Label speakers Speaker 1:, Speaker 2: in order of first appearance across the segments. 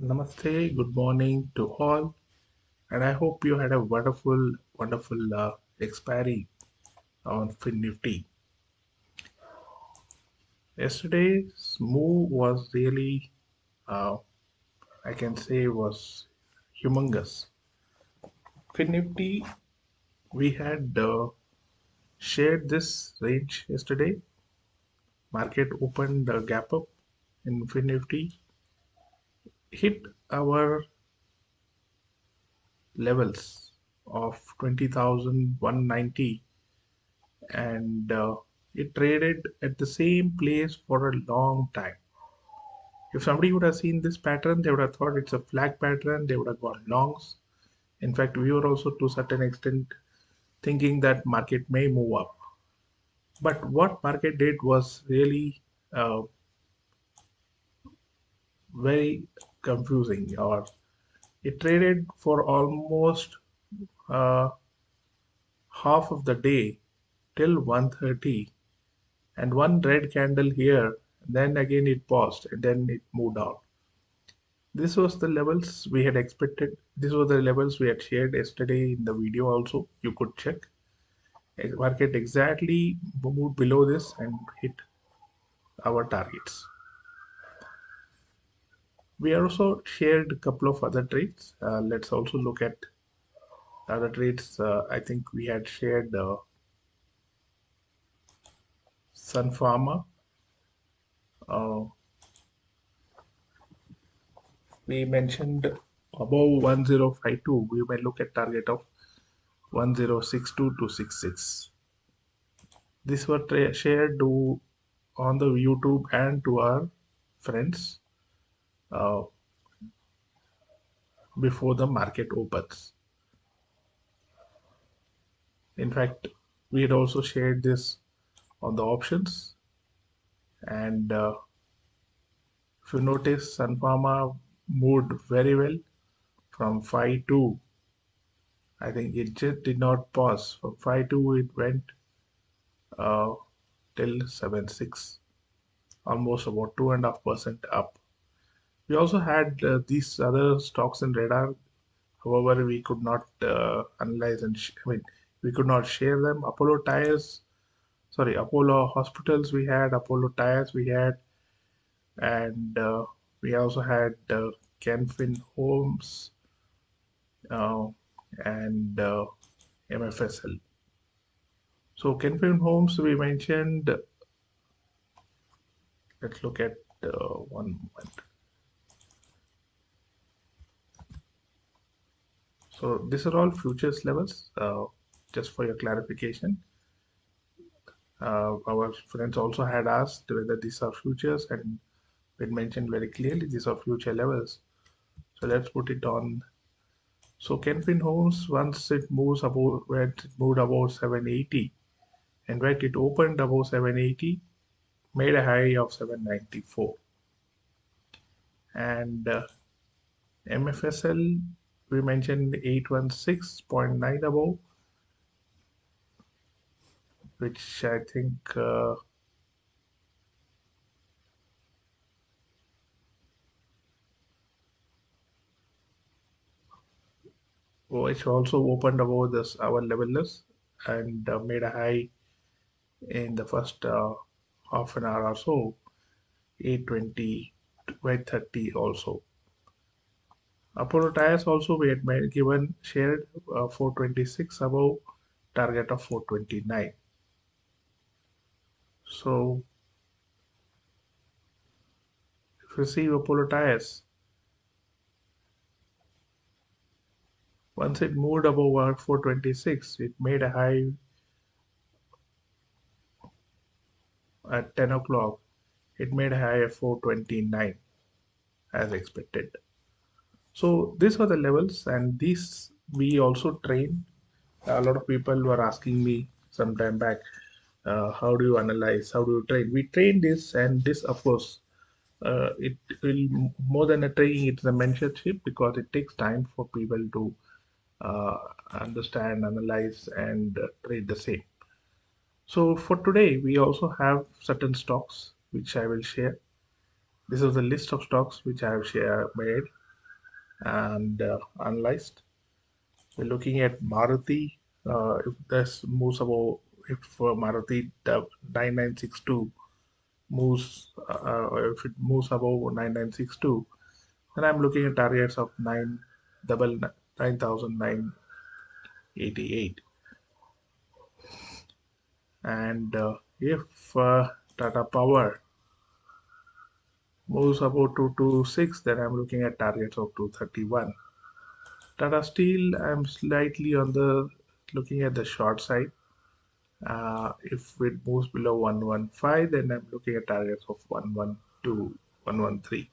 Speaker 1: Namaste, good morning to all, and I hope you had a wonderful expiry on FinNifty. Yesterday's move was really, uh, I can say, was humongous. FinNifty, we had shared this range yesterday. Market opened the gap up in FinNifty, hit our levels of 20,190 and it traded at the same place for a long time. If somebody would have seen this pattern, they would have thought it's a flag pattern, they would have gone longs. In fact, we were also to a certain extent thinking that market may move up. But what market did was really uh, very confusing, or it traded for almost uh, half of the day till 1:30 and one red candle here, then again it paused and then it moved out. This was the levels we had expected. These were the levels we had shared yesterday in the video also. You could check. Market exactly moved below this and hit our targets. We also shared a couple of other trades. Let's also look at other trades. I think we had shared Sun Pharma. Uh, we mentioned above 1052. We may look at target of 1062 to 66. These were shared on the YouTube and to our friends uh, before the market opens. In fact, we had also shared this on the options. And if you notice, Sun Pharma moved very well from 5-2. I think it just did not pause. From 5-2, it went uh, till 7-6, almost about 2.5% up. We also had these other stocks in radar. However, we could not analyze and we could not share them. Apollo Hospitals we had, Apollo Tires we had, and we also had Canfin Homes uh, and MFSL. So Canfin Homes we mentioned. Let's look at one moment. So these are all futures levels. Just for your clarification. Our friends also had asked whether these are futures, and it mentioned very clearly these are future levels. So let's put it on. So Kenfin Homes, once it moves above, where it moved above 780, and when it opened above 780, made a high of 794. And MFSL, we mentioned 816.9 above, which I think which also opened above this our levels and made a high in the first half an hour or so, 820, 830 also. Apollo tires also we had given shared 426 above target of 429. So if you see Apollo tires, once it moved above 426, it made a high at 10 o'clock. It made a high of 429 as expected. So these are the levels, and these we also train. A lot of people were asking me some time back, how do you analyze, how do you train? We train this, and this, of course, it will more than a training, it's a mentorship because it takes time for people to uh, understand, analyze, and trade the same. So for today, we also have certain stocks which I will share. This is the list of stocks which I have made. and analyzed. We're looking at Maruti. If this moves above, if Maruti 9962 moves, if it moves above 9962, then I'm looking at targets of 9988. And if Tata Power moves above 226, then I'm looking at targets of 231. Tata Steel, I'm slightly on the looking at the short side. If it moves below 115, then I'm looking at targets of 112, 113.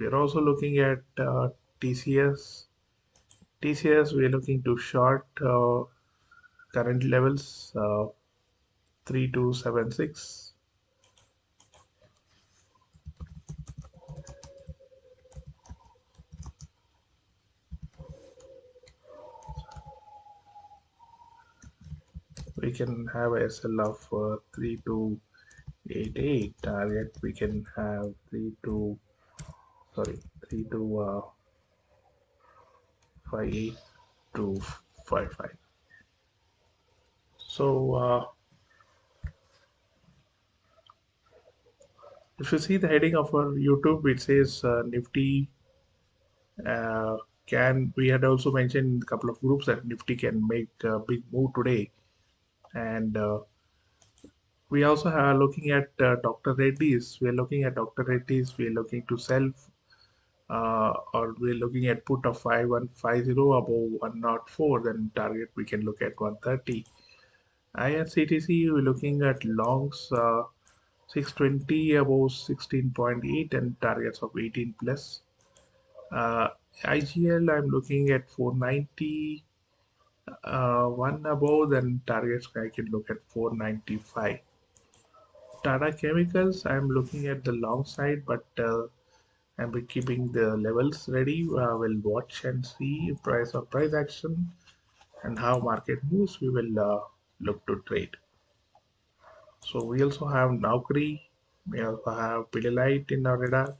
Speaker 1: We're also looking at TCS. TCS, we're looking to short current levels 3276. We can have a SL of 3288. Target we can have 3258 to 55. So if you see the heading of our YouTube, it says Nifty uh, can. We had also mentioned in a couple of groups that Nifty can make a big move today, and we also are looking at Dr. Reddy's. We are looking at Dr. Reddy's. We are looking to sell, or we're looking at put of 5150 above 104. Then target we can look at 130. IRCTC, we're looking at longs 620 above 16.8 and targets of 18 plus. IGL, I'm looking at 490, one above, then targets I can look at 495. Tata Chemicals, I'm looking at the long side, but I'm be keeping the levels ready. We'll watch and see price or price action and how market moves. We will look to trade. So we also have Naukri. We also have Pidilite in our radar.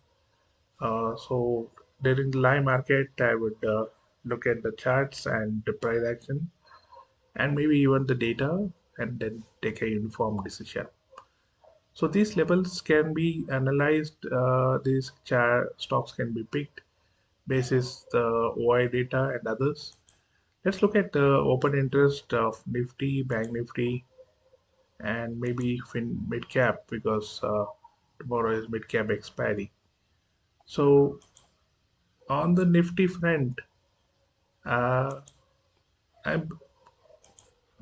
Speaker 1: So during the live market, I would look at the charts and the price action and maybe even the data and then take a uniform decision. So these levels can be analyzed. These stocks can be picked basis the OI data and others. Let's look at the open interest of Nifty, Bank Nifty, and maybe mid cap because tomorrow is mid cap expiry. So on the Nifty front, uh, I'm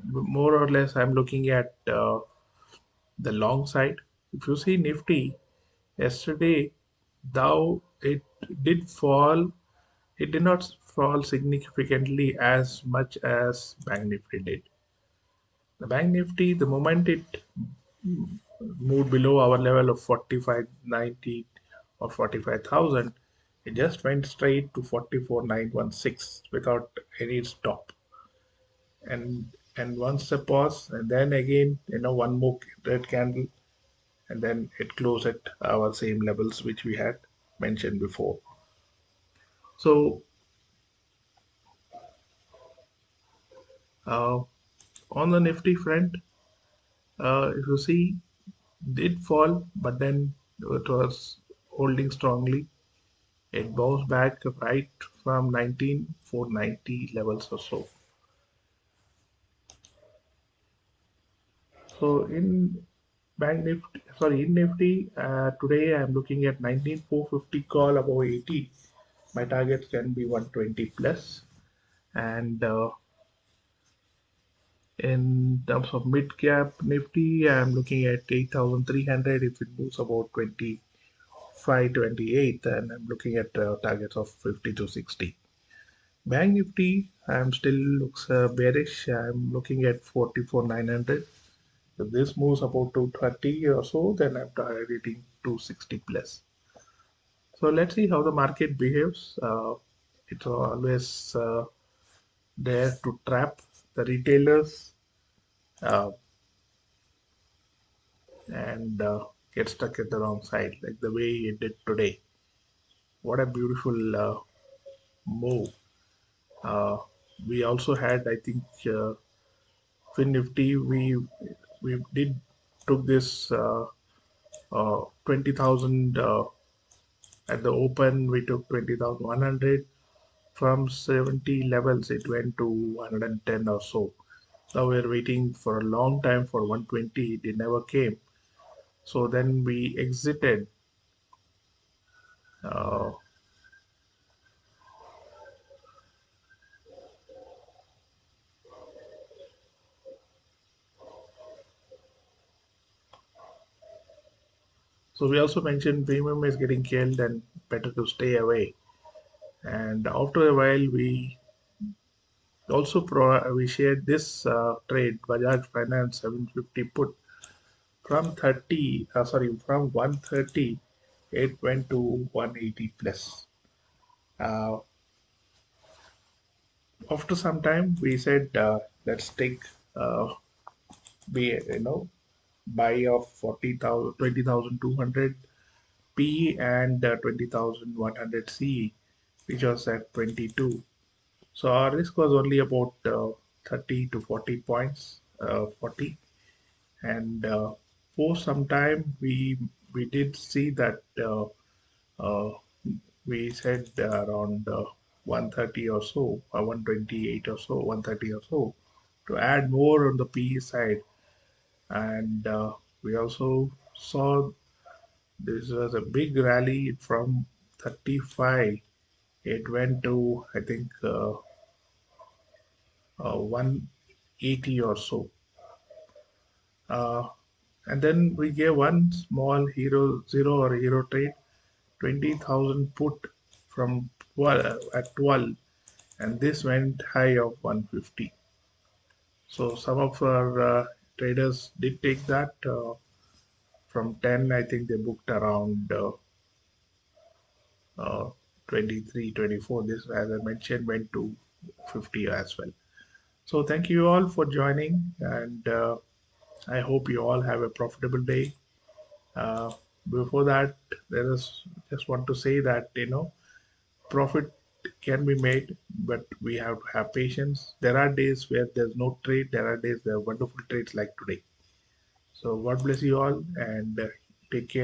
Speaker 1: more or less I'm looking at the long side. If you see Nifty yesterday, though it did fall, it did not fall significantly as much as Bank Nifty did. The Bank Nifty, the moment it moved below our level of 4590 or 45,000, it just went straight to 44,916 without any stop. And once a pause, and then again, one more red candle, and then it closed at our same levels which we had mentioned before. So uh, on the Nifty front, if you see, did fall, but then it was holding strongly. It bounced back right from 19,490 levels or so. So in in Nifty, today I'm looking at 19,450 call above 80. My targets can be 120 plus, and in terms of mid cap Nifty, I'm looking at 8,300 if it moves about 25, 28, and I'm looking at targets of 50 to 60. Bank Nifty, I'm still looks bearish. I'm looking at 44,900. If this moves about 230 or so, then I'm targeting 260 plus. So let's see how the market behaves. It's always there to trap the retailers uh, and get stuck at the wrong side, like the way it did today. What a beautiful move. Uh, we also had, I think, Fin Nifty. We did took this 20,000 at the open. We took 20,100 from 70 levels. It went to 110 or so. Now we're waiting for a long time for 120. It never came. So then we exited. Uh, so we also mentioned premium is getting killed and better to stay away. And after a while, we shared this trade Bajaj Finance 750 put from 30. From 130, it went to 180 plus. Uh, After some time, we said let's take be buy of 40,000, 20,200 P and 20,100 C, which was at 22. So our risk was only about 30 to 40 points, 40. And for some time, we did see that uh, we said around 130 or so, 128 or so, 130 or so, to add more on the PE side. And we also saw this was a big rally from 35. It went to, I think, 180 or so. Uh, and then we gave one small hero zero or hero trade, 20,000 put from 12, at 12, and this went high of 150. So some of our traders did take that from 10. I think they booked around uh, 23, 24. This, as I mentioned, went to 50 as well. So thank you all for joining, and I hope you all have a profitable day. Uh, Before that, there is just want to say that profit can be made, but we have to have patience. There are days where there's no trade. There are days there are wonderful trades like today. So God bless you all and take care.